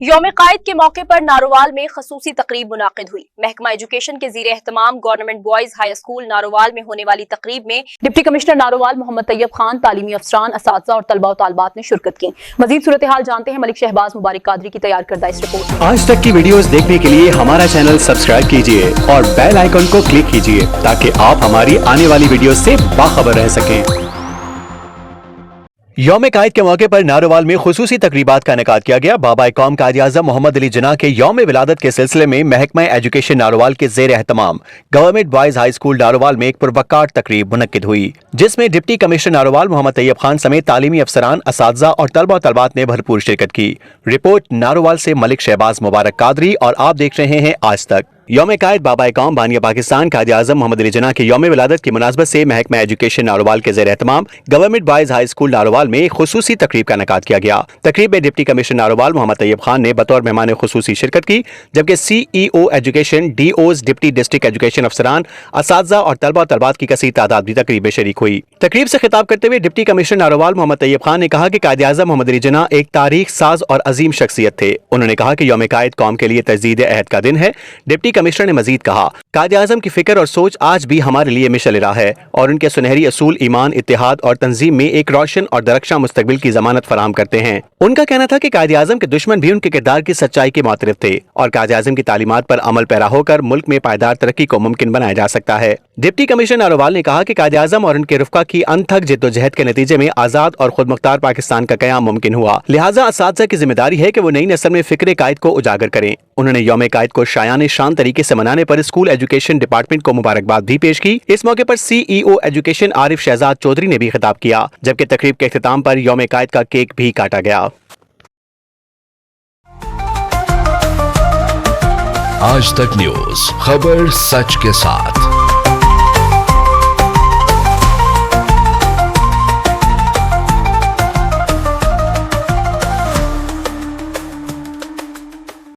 یوم قائد کے موقع پر نارووال میں خصوصی تقریب منعقد ہوئی۔ محکمہ ایجوکیشن کے زیر اہتمام government boys high school Narowal میں ہونے والی تقریب میں ڈپٹی کمشنر نارووال محمد طیب خان، تعلیمی افسران، اساتذہ اور طلبہ و طالبات نے شرکت کی۔ مزید صورتحال جانتے ہیں ملک شہباز مبارک قادری کی تیار کردہ اس رپورٹ میں۔ آج تک کی ویڈیوز دیکھنے کے لیے ہمارا چینل سبسکرائب کیجیے اور بیل آئیکن کو کلک کیجیے تاکہ آپ ہماری آنے والی ویڈیوز سے باخبر رہ سکیں۔ یوم قائد کے موقع پر نارووال میں خصوصی تقریبات کا انعقاد کیا گیا۔ بابا قوم قائد اعظم محمد علی جناح کے یوم ولادت کے سلسلے میں محکمہ ایجوکیشن نارووال کے زیر اہتمام government boys high school Narowal میں ایک پروقار تقریب منعقد ہوئی، جس میں ڈپٹی کمشنر نارووال محمد طیب خان سمیت تعلیمی افسران، اساتذہ اور طلبہ و طالبات نے بھرپور شرکت کی۔ رپورٹ نارووال سے ملک شہباز مبارک قادری، اور آپ دیکھ رہے ہیں آج تک۔ یوم قائد بابا قوم بانیہ پاکستان قائد اعظم محمد علی جناح کے یوم ولادت کی مناسبت سے محکمہ ایجوکیشن نارووال کے زیر اہتمام government boys high school Narowal میں ایک خصوصی تقریب کا انعقاد کیا گیا۔ تقریب میں ڈپٹی کمشنر نارووال محمد طیب خان نے بطور مہمان خصوصی شرکت کی، جبکہ C E O education, DOs, deputy district education افسران، اساتذہ اور طلبہ و طالبات کی کثیر تعداد بھی تقریب میں شریک ہوئی۔ تقریب سے خطاب کرتے ہوئے ڈپٹی کمشنر نارووال محمد طیب خان نے کہا کہ قائد اعظم محمد علی جناح ایک تاریخ ساز اور عظیم شخصیت تھے۔ انہوں نے کہا کہ یوم قائد قوم کے لیے تجدید عہد کا دن ہے۔ ڈپٹی کمشنر نے مزید کہا، قائد اعظم کی فکر اور سوچ آج بھی ہمارے لیے مشعل راہ ہے اور ان کے سنہری اصول ایمان، اتحاد اور تنظیم میں ایک روشن اور درخشاں مستقبل کی ضمانت فراہم کرتے ہیں۔ ان کا کہنا تھا کہ قائد اعظم کے دشمن بھی ان کے کردار کی سچائی کے معترف تھے اور قائد اعظم کی تعلیمات پر عمل پیرا ہو کر ملک میں پائیدار ترقی کو ممکن بنایا جا سکتا ہے۔ ڈپٹی کمشنر نارووال نے کہا کہ قائد اعظم اور ان کے رفقا کی انتھک جدوجہد کے نتیجے میں آزاد اور خود مختار پاکستان کا قیام ممکن ہوا، لہٰذا اساتذہ کی ذمہ داری ہے کہ وہ نئی نسل میں فکر قائد کو اجاگر کریں۔ انہوں نے یوم قائد کو شایان شان طریقے سے منانے پر اسکول ایجوکیشن ڈپارٹمنٹ کو مبارکباد بھی پیش کی۔ اس موقع پر سی ای او ایجوکیشن عارف شہزاد چودھری نے بھی خطاب کیا، جبکہ تقریب کے اختتام پر یوم قائد کا کیک بھی کاٹا گیا۔ آج تک نیوز، خبر سچ کے ساتھ۔